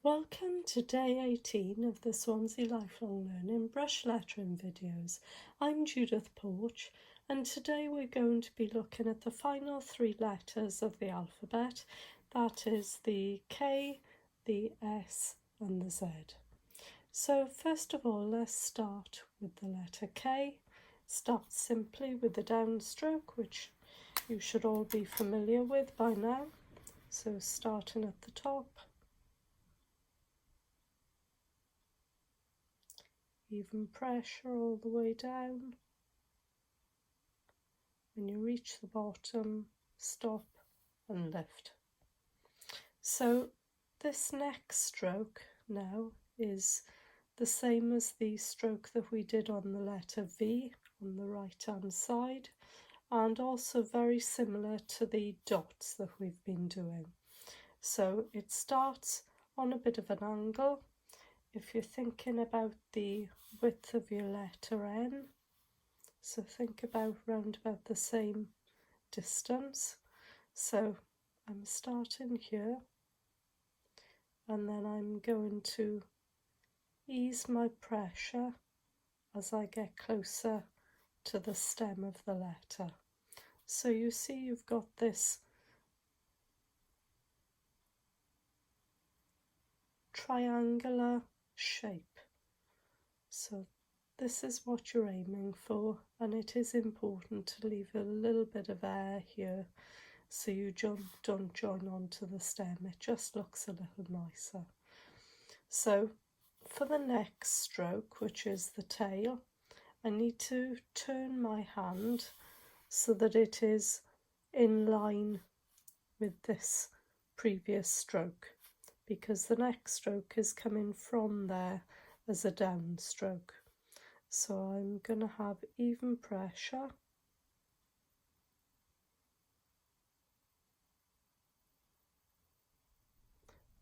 Welcome to day 18 of the Swansea Lifelong Learning brush lettering videos. I'm Judith Porch, and today we're going to be looking at the final three letters of the alphabet. That is the K, the S and the Z. So first of all, let's start with the letter K. Start simply with the downstroke, which you should all be familiar with by now. So starting at the top, even pressure all the way down. When you reach the bottom, stop and lift. So this next stroke now is the same as the stroke that we did on the letter V on the right hand side, and also very similar to the dots that we've been doing. So it starts on a bit of an angle. If you're thinking about the width of your letter N, so think about round about the same distance. So I'm starting here, and then I'm going to ease my pressure as I get closer to the stem of the letter. So you see you've got this triangular shape. So this is what you're aiming for, and it is important to leave a little bit of air here so you don't join onto the stem. It just looks a little nicer. So for the next stroke, which is the tail, I need to turn my hand so that it is in line with this previous stroke, because the next stroke is coming from there as a downstroke. So I'm going to have even pressure,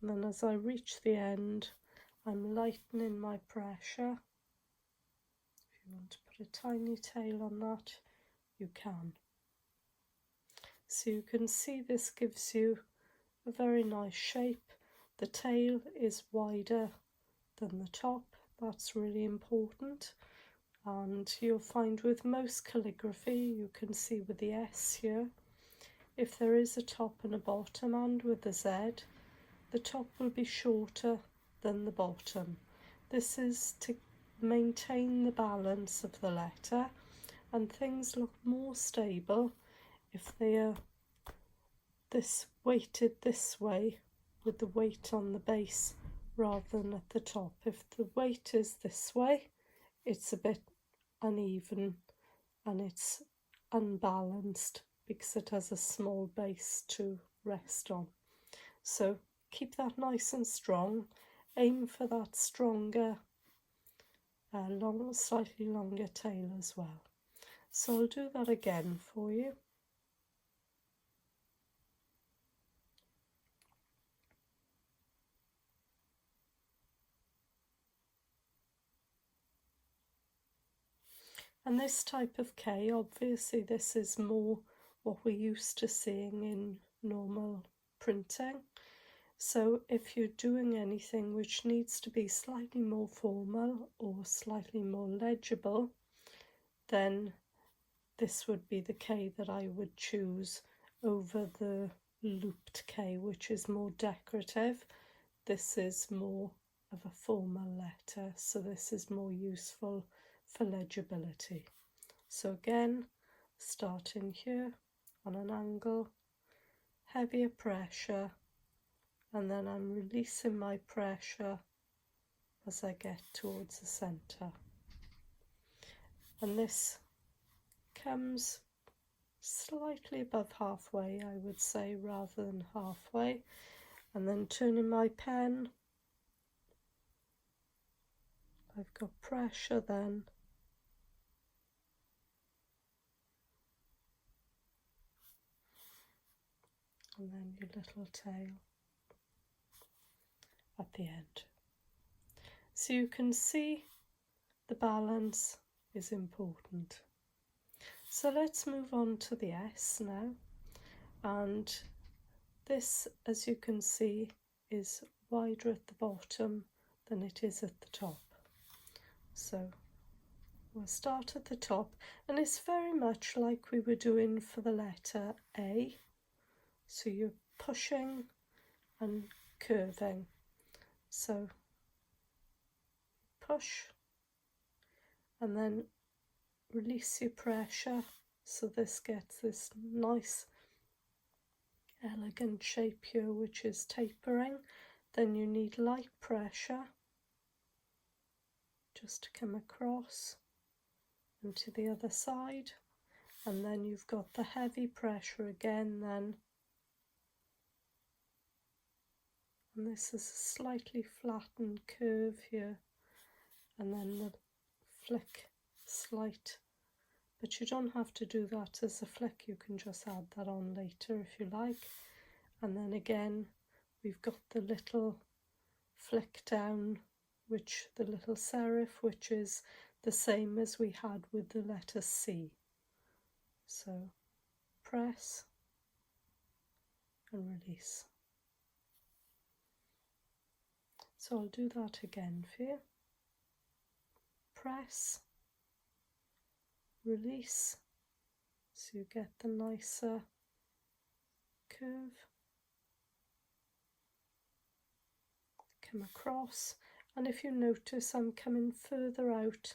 and then as I reach the end, I'm lightening my pressure. If you want to put a tiny tail on that, you can. So you can see this gives you a very nice shape. The tail is wider than the top. That's really important. And you'll find with most calligraphy, you can see with the S here, if there is a top and a bottom, and with the Z, the top will be shorter than the bottom. This is to maintain the balance of the letter, and things look more stable if they are weighted this way with the weight on the base rather than at the top. If the weight is this way, it's a bit uneven and it's unbalanced because it has a small base to rest on. So keep that nice and strong. Aim for that stronger, slightly longer tail as well. So I'll do that again for you. And this type of K, obviously this is more what we're used to seeing in normal printing. So if you're doing anything which needs to be slightly more formal or slightly more legible, then this would be the K that I would choose over the looped K, which is more decorative. This is more of a formal letter, so this is more useful for legibility. So again, starting here on an angle, heavier pressure, and then I'm releasing my pressure as I get towards the centre. And this comes slightly above halfway, I would say, rather than halfway. And then turning my pen, I've got pressure then, and then your little tail at the end. So you can see the balance is important. So let's move on to the S now, and this, as you can see, is wider at the bottom than it is at the top. So we'll start at the top, and it's very much like we were doing for the letter A. So you're pushing and curving. So push and then release your pressure, so this gets this nice elegant shape here, which is tapering. Then you need light pressure just to come across and to the other side, and then you've got the heavy pressure again then, and this is a slightly flattened curve here, and then the flick slight, but you don't have to do that as a flick, you can just add that on later if you like. And then again we've got the little flick down, which the little serif, which is the same as we had with the letter C. So press and release. So I'll do that again for you. Press, release, so you get the nicer curve. Come across, and if you notice I'm coming further out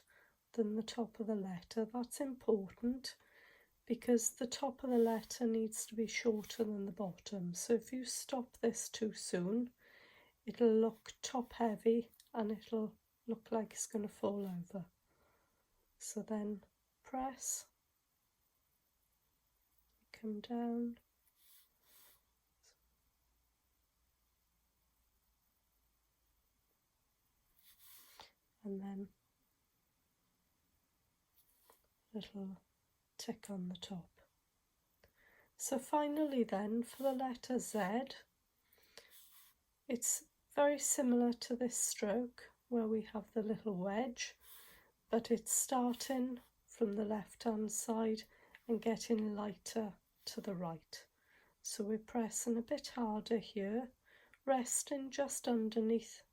than the top of the letter, that's important because the top of the letter needs to be shorter than the bottom. So if you stop this too soon, it'll look top heavy and it'll look like it's going to fall over. So then press, come down, and then little tick on the top. So finally then, for the letter Z, it's very similar to this stroke where we have the little wedge, but it's starting from the left hand side and getting lighter to the right. So we're pressing a bit harder here, resting just underneath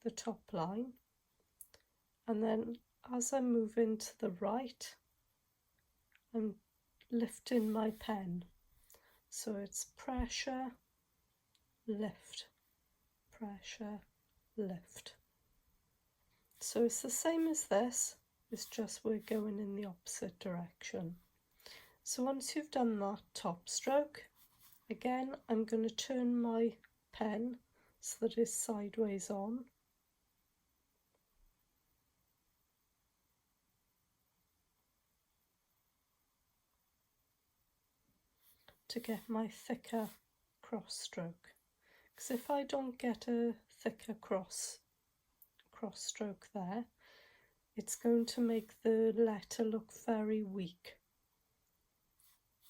the top line, and then as I'm moving to the right, I'm lifting my pen. So it's pressure, lift, pressure, lift. So it's the same as this, it's just we're going in the opposite direction. So once you've done that top stroke, again I'm going to turn my pen so that it's sideways on. To get my thicker cross stroke, because if I don't get a thicker cross stroke there, it's going to make the letter look very weak.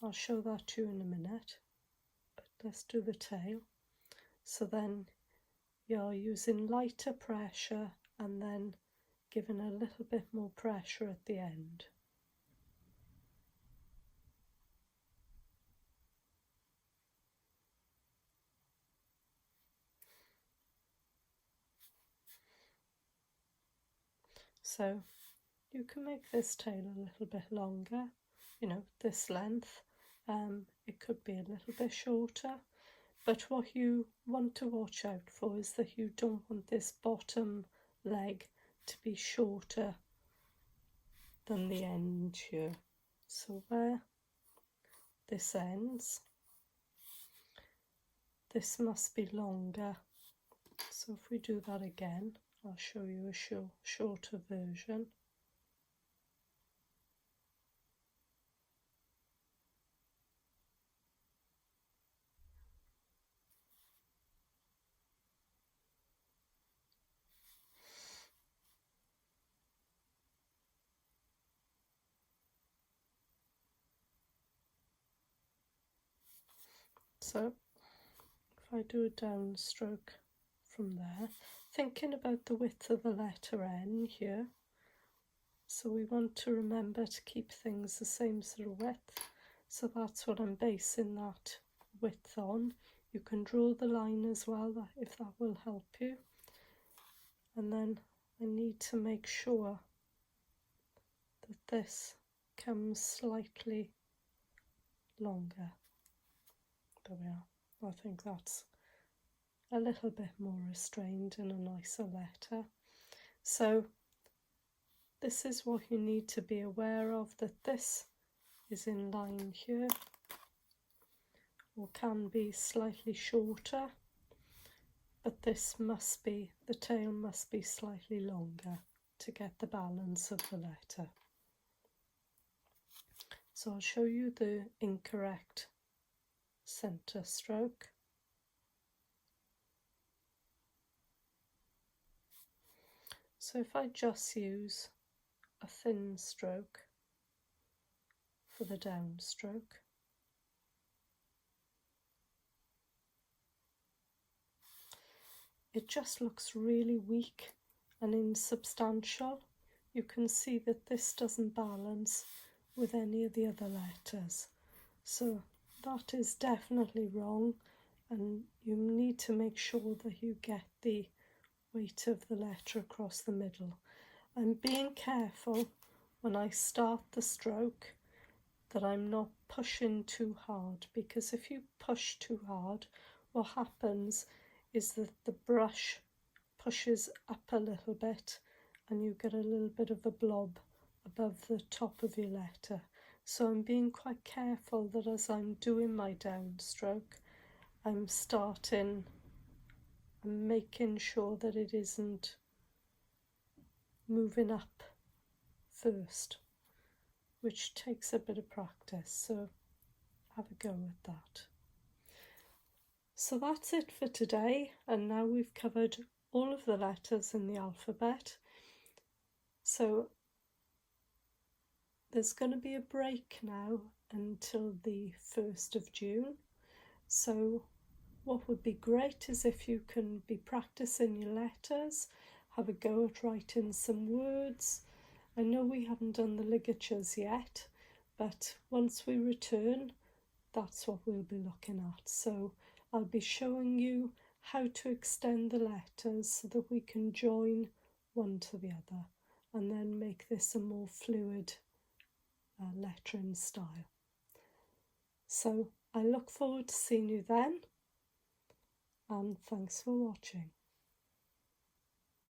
I'll show that to you in a minute, but let's do the tail. So then you're using lighter pressure and then giving a little bit more pressure at the end. So you can make this tail a little bit longer, you know, this length. It could be a little bit shorter, but what you want to watch out for is that you don't want this bottom leg to be shorter than the end here. So where this ends, this must be longer. So if we do that again, I'll show you a shorter version. So if I do a downstroke from there, thinking about the width of the letter N here, so we want to remember to keep things the same sort of width, so that's what I'm basing that width on. You can draw the line as well, if that will help you. And then I need to make sure that this comes slightly longer. There we are. I think that's a little bit more restrained and a nicer letter. So this is what you need to be aware of, that this is in line here, or can be slightly shorter, but this must be, the tail must be slightly longer to get the balance of the letter. So I'll show you the incorrect centre stroke. So if I just use a thin stroke for the downstroke, it just looks really weak and insubstantial. You can see that this doesn't balance with any of the other letters. So that is definitely wrong, and you need to make sure that you get the weight of the letter across the middle. I'm being careful when I start the stroke that I'm not pushing too hard, because if you push too hard, what happens is that the brush pushes up a little bit and you get a little bit of a blob above the top of your letter. So I'm being quite careful that as I'm doing my downstroke, I'm starting and making sure that it isn't moving up first, which takes a bit of practice, so have a go at that. So that's it for today, and now we've covered all of the letters in the alphabet. So there's going to be a break now until the 1st of June. So what would be great is if you can be practicing your letters, have a go at writing some words. I know we haven't done the ligatures yet, but once we return, that's what we'll be looking at. So I'll be showing you how to extend the letters so that we can join one to the other and then make this a more fluid lettering style. So I look forward to seeing you then, and thanks for watching.